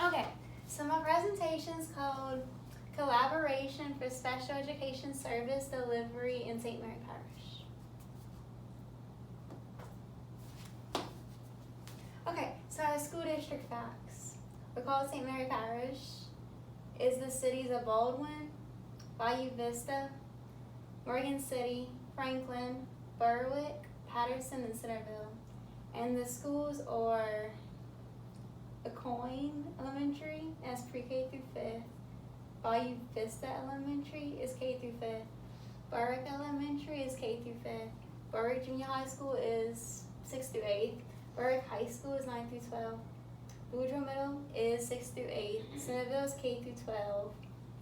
Okay, so my presentation is called Collaboration for Special Education Service Delivery in St. Mary Parish. Okay, so our school district facts. We're called St. Mary Parish. Is the cities of Baldwin, Bayou Vista, Morgan City, Franklin, Berwick, Patterson, and Centerville. And the schools are Ecoyne Elementary, that's pre-K through 5th. Bayou Vista Elementary is K through 5th. Berwick Elementary is K through 5th. Berwick Junior High School is 6th through 8th. Berwick High School is 9th through 12th. Boudreaux Middle is 6th through 8th. Centerville is K through 12.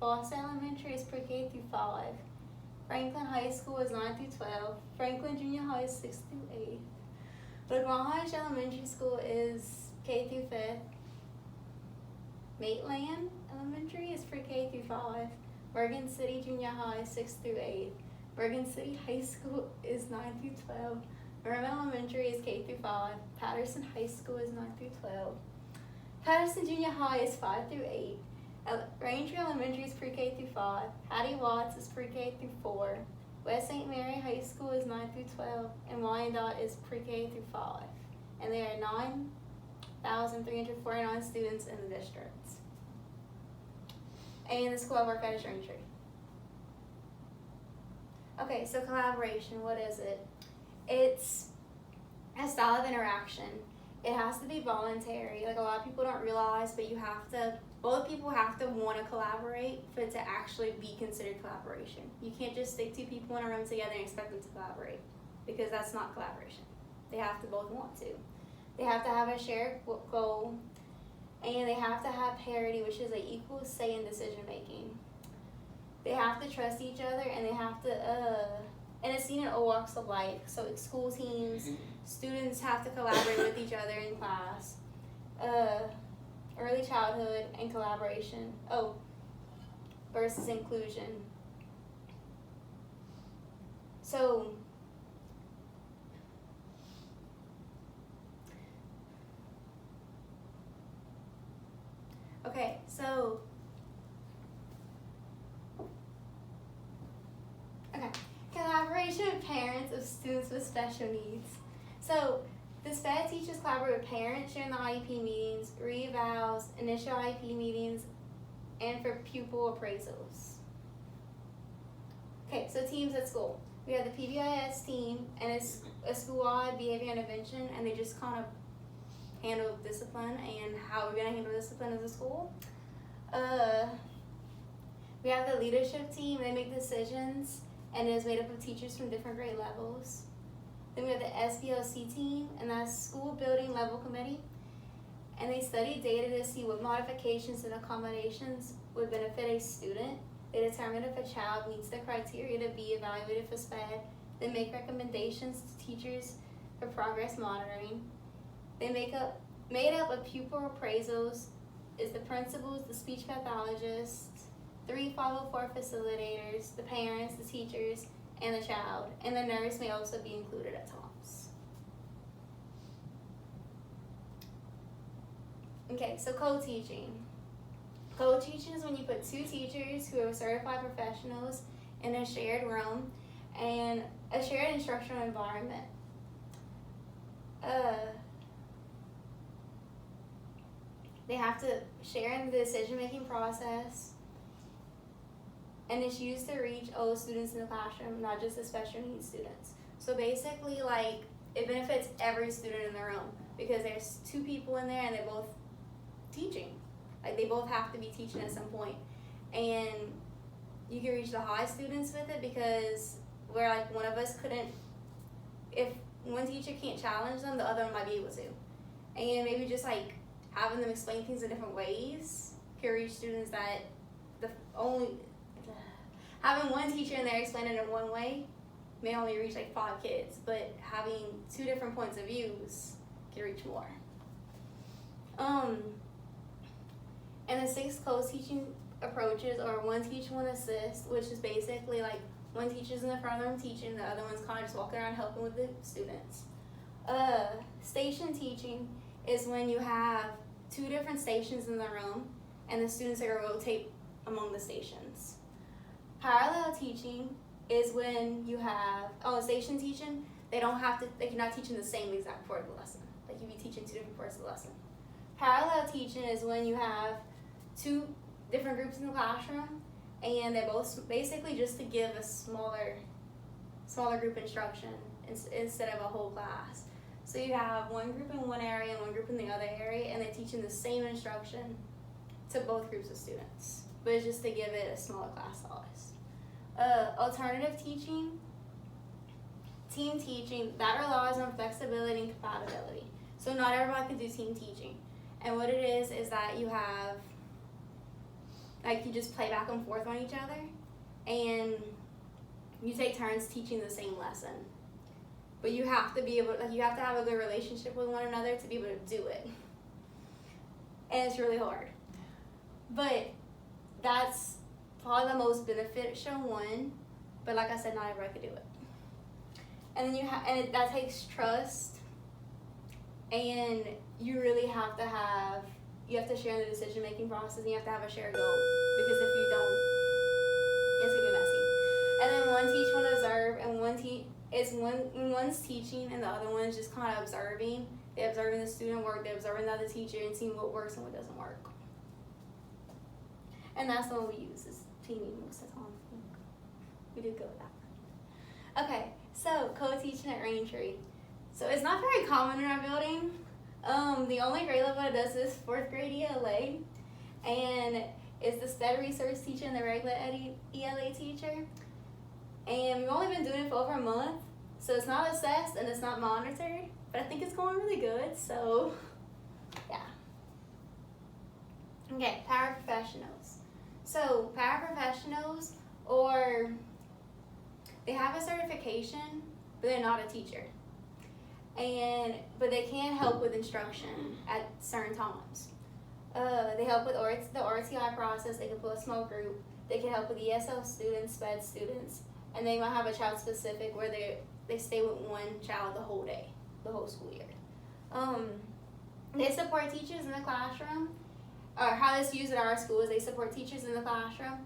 Foster Elementary is pre-K through 5. Franklin High School is 9th through 12. Franklin Junior High is 6th through 8th. LaGrange Elementary School is K through 5th. Maitland Elementary is pre-K through 5. Morgan City Junior High is 6th through 8th. Morgan City High School is 9th through 12. Merriman Elementary is K through 5. Patterson High School is 9th through 12. Patterson Junior High is 5 through 8. Ranger Elementary is pre-K through 5. Hattie Watts is pre-K through 4. West St. Mary High School is 9 through 12. And Wyandotte is pre-K through 5. And there are 9,349 students in the district. And the school I work at is Ranger. Okay, so collaboration, what is it? It's a style of interaction. It has to be voluntary. Like a lot of people don't realize, but both people have to want to collaborate for it to actually be considered collaboration. You can't just stick two people in a room together and expect them to collaborate, because that's not collaboration. They have to both want to. They have to have a shared goal, and they have to have parity, which is an equal say in decision making. They have to trust each other, and they have to, and it's seen in all walks of life. So school teams, students have to collaborate with each other in class. Early childhood and collaboration. Versus inclusion. So, collaboration with parents of students with special needs. So, the SPED teachers collaborate with parents during the IEP meetings, re-evals, initial IEP meetings, and for pupil appraisals. Okay, so teams at school. We have the PBIS team, and it's a school-wide behavior intervention, and they just kind of handle discipline and how we're going to handle discipline as a school. We have the leadership team. They make decisions, and it is made up of teachers from different grade levels. Then we have the SBLC team, and that's School Building Level Committee. And they study data to see what modifications and accommodations would benefit a student. They determine if a child meets the criteria to be evaluated for SPED. They make recommendations to teachers for progress monitoring. They made up of pupil appraisals is the principals, the speech pathologists, 3 504 facilitators, the parents, the teachers, and the child. And the nurse may also be included at times. Okay, so co-teaching. Co-teaching is when you put 2 teachers who are certified professionals in a shared room and a shared instructional environment. They have to share in the decision-making process, and it's used to reach all students in the classroom, not just the special needs students. So basically, like, it benefits every student in the room because there's 2 people in there and they're both teaching. Like, they both have to be teaching at some point. And you can reach the high students with it because where, like, one of us couldn't, if one teacher can't challenge them, the other one might be able to. And maybe just, like, having them explain things in different ways can reach students that having one teacher in there explain it in one way may only reach like 5 kids, but having 2 different points of views can reach more. And the 6 co-teaching approaches are one teach, one assist, which is basically like one teacher's in the front room teaching, the other one's kind of just walking around helping with the students. Station teaching is when you have 2 different stations in the room, and the students are going to rotate among the stations. Parallel teaching is when you have, station teaching, you're not teaching the same exact part of the lesson. Like, you'd be teaching 2 different parts of the lesson. Parallel teaching is when you have 2 different groups in the classroom, and they're both basically just to give a smaller group instruction instead of a whole class. So you have one group in one area and one group in the other area, and they're teaching the same instruction to both groups of students, but it's just to give it a smaller class size. Alternative teaching, team teaching, that relies on flexibility and compatibility. So not everybody can do team teaching. And what it is that you have, like, you just play back and forth on each other, and you take turns teaching the same lesson. But you have to be able, you have to have a good relationship with one another to be able to do it. And it's really hard. But that's probably the most beneficial one. But like I said, not everybody can do it. And then that takes trust, and you really have to share in the decision-making process, and you have to have a shared goal, because if you don't, it's gonna be messy. And then one teach, one observe, and one's teaching and the other one's just kind of observing. They're observing the student work, they're observing the other teacher, and seeing what works and what doesn't work. And that's the one we use, is teaming most of the time. We did good with that. Okay, so co-teaching at Raintree. So it's not very common in our building. The only grade level that does this 4th grade ELA, and it's the SPED research teacher and the regular ELA teacher. And we've only been doing it for over a month, so it's not assessed and it's not monitored, but I think it's going really good, so yeah. Okay, paraprofessionals. So paraprofessionals, or they have a certification, but they're not a teacher. But they can help with instruction at certain times. They help with the RTI process. They can put a small group. They can help with ESL students, SPED students, and they might have a child specific where they stay with one child the whole day, the whole school year. They support teachers in the classroom. Or how it's used at our school is they support teachers in the classroom,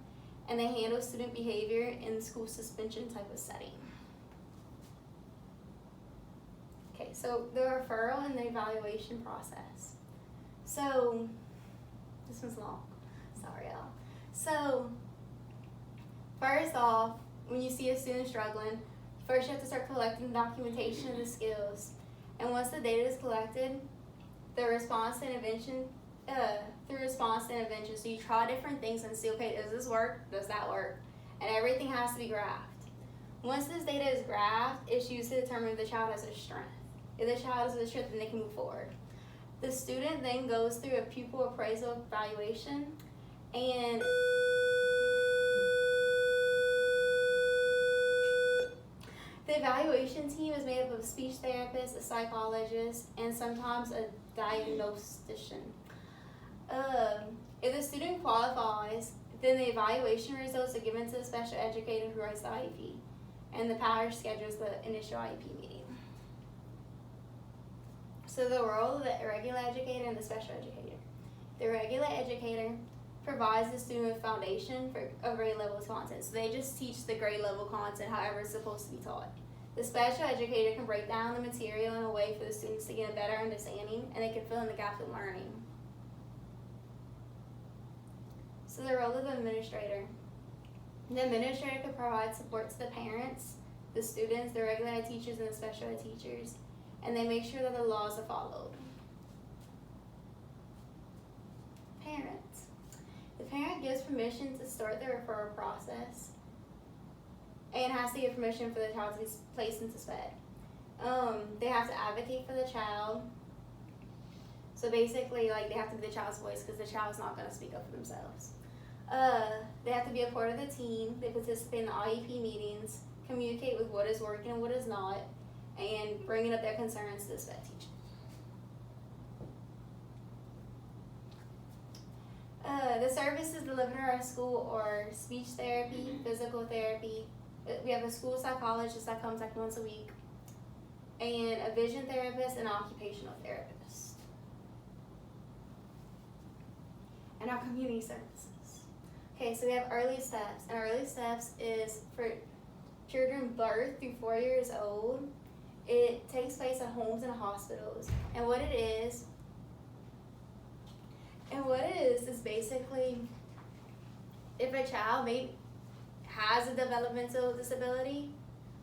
and they handle student behavior in the school suspension type of setting. Okay, so the referral and the evaluation process. So, this one's long. Sorry, y'all. So, first off, when you see a student struggling, first you have to start collecting documentation of the skills. And once the data is collected, the response to intervention, so you try different things and see, okay, does this work? Does that work? And everything has to be graphed. Once this data is graphed, it's used to determine if the child has a strength. If the child has a strength, then they can move forward. The student then goes through a pupil appraisal evaluation, and the evaluation team is made up of a speech therapist, a psychologist, and sometimes a diagnostician. If the student qualifies, then the evaluation results are given to the special educator who writes the IEP, and the PALR schedules the initial IEP meeting. So the role of the regular educator and the special educator. The regular educator provides the student with foundation for a grade level content. So they just teach the grade level content however it's supposed to be taught. The special educator can break down the material in a way for the students to get a better understanding, and they can fill in the gaps in learning. So the role of the administrator. The administrator can provide support to the parents, the students, the regular ed teachers, and the special ed teachers, and they make sure that the laws are followed. Parents. The parent gives permission to start the referral process and has to give permission for the child to be placed into SPED. They have to advocate for the child. So basically, like, they have to be the child's voice because the child's not going to speak up for themselves. They have to be a part of the team. They participate in the IEP meetings, communicate with what is working and what is not, and bringing up their concerns to the SPED teacher. The services delivered at our school are speech therapy, physical therapy. We have a school psychologist that comes like once a week, and a vision therapist and an occupational therapist. and our community services. Okay, so we have early steps, and early steps is for children birth through 4 years old. It takes place at homes and hospitals, and what it is basically if a child has a developmental disability,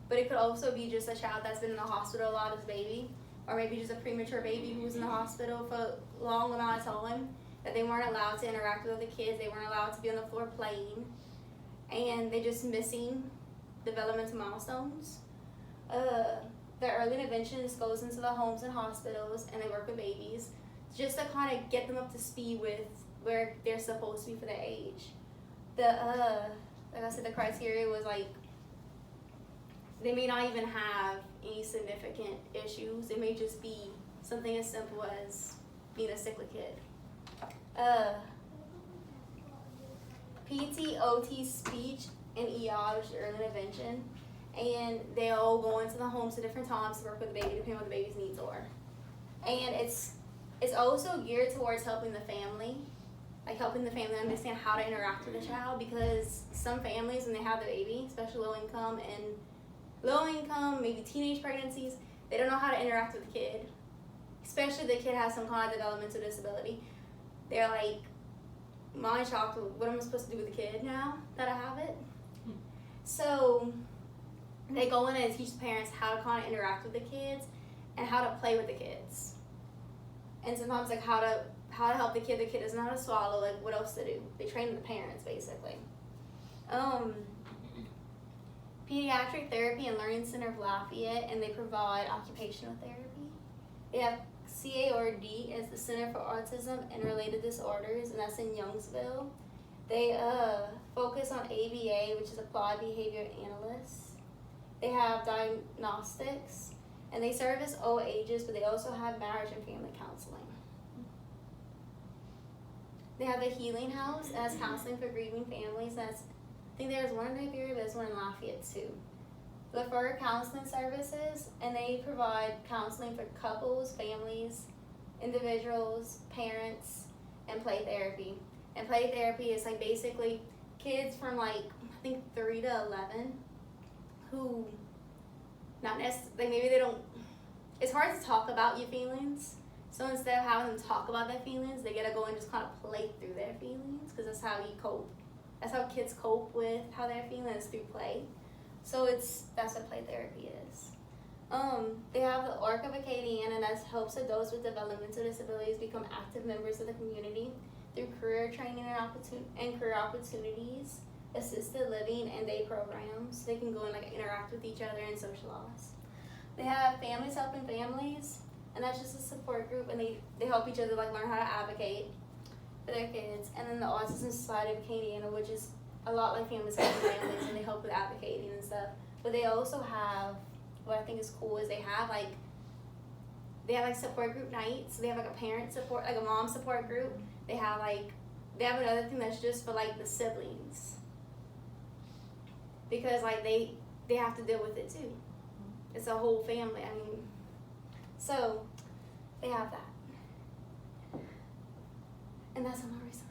but it could also be just a child that's been in the hospital a lot as a baby, or maybe just a premature baby who was in the hospital for a long amount of time, that they weren't allowed to interact with other kids, they weren't allowed to be on the floor playing, and they're just missing developmental milestones. The early intervention just goes into the homes and hospitals, and they work with babies just to kind of get them up to speed with where they're supposed to be for their age. Like I said, the criteria was like, they may not even have any significant issues. It may just be something as simple as being a sickly kid. PT, OT, speech, and ER, which is early intervention. And they all go into the homes at different times to work with the baby, depending on what the baby's needs are. And it's also geared towards helping the family, like helping the family understand how to interact with the child, because some families, when they have the baby, especially low income, maybe teenage pregnancies, they don't know how to interact with the kid, especially if the kid has some kind of developmental disability. They're like, mind shocked, what am I supposed to do with the kid now that I have it? So they go in and teach the parents how to kind of interact with the kids and how to play with the kids. And sometimes like how to help the kid doesn't know how to swallow, like what else to do. They train the parents basically. Pediatric Therapy and Learning Center of Lafayette, and they provide occupational therapy. They have CARD as the Center for Autism and Related Disorders, and that's in Youngsville. They focus on ABA, which is Applied Behavior Analysts. They have diagnostics, and they service all ages, but they also have marriage and family counseling. They have the Healing House as counseling for grieving families. I think there's one in Liberia, but there's one in Lafayette too. The for counseling services, and they provide counseling for couples, families, individuals, parents, and play therapy. And play therapy is like basically kids from like, I think 3 to 11 who not necessarily, maybe they don't, it's hard to talk about your feelings. So instead of having them talk about their feelings, they gotta go and just kind of play through their feelings, because that's how you cope. That's how kids cope with how they're feeling, is through play. So that's what play therapy is. They have the Orc of Acadian, and that helps adults with developmental disabilities become active members of the community through career training and career opportunities, assisted living, and day programs. They can go and like interact with each other and socialize. They have Families Helping Families, and that's just a support group, and they help each other like learn how to advocate for their kids. And then the Autism Society of Acadiana, which is a lot like Families Helping Families, and they help with advocating and stuff. But they also have, what I think is cool is they have support group nights. They have like a parent support, like a mom support group. They have another thing that's just for like the siblings, because like they have to deal with it too. It's a whole family. I mean, so they have that, and that's all my research.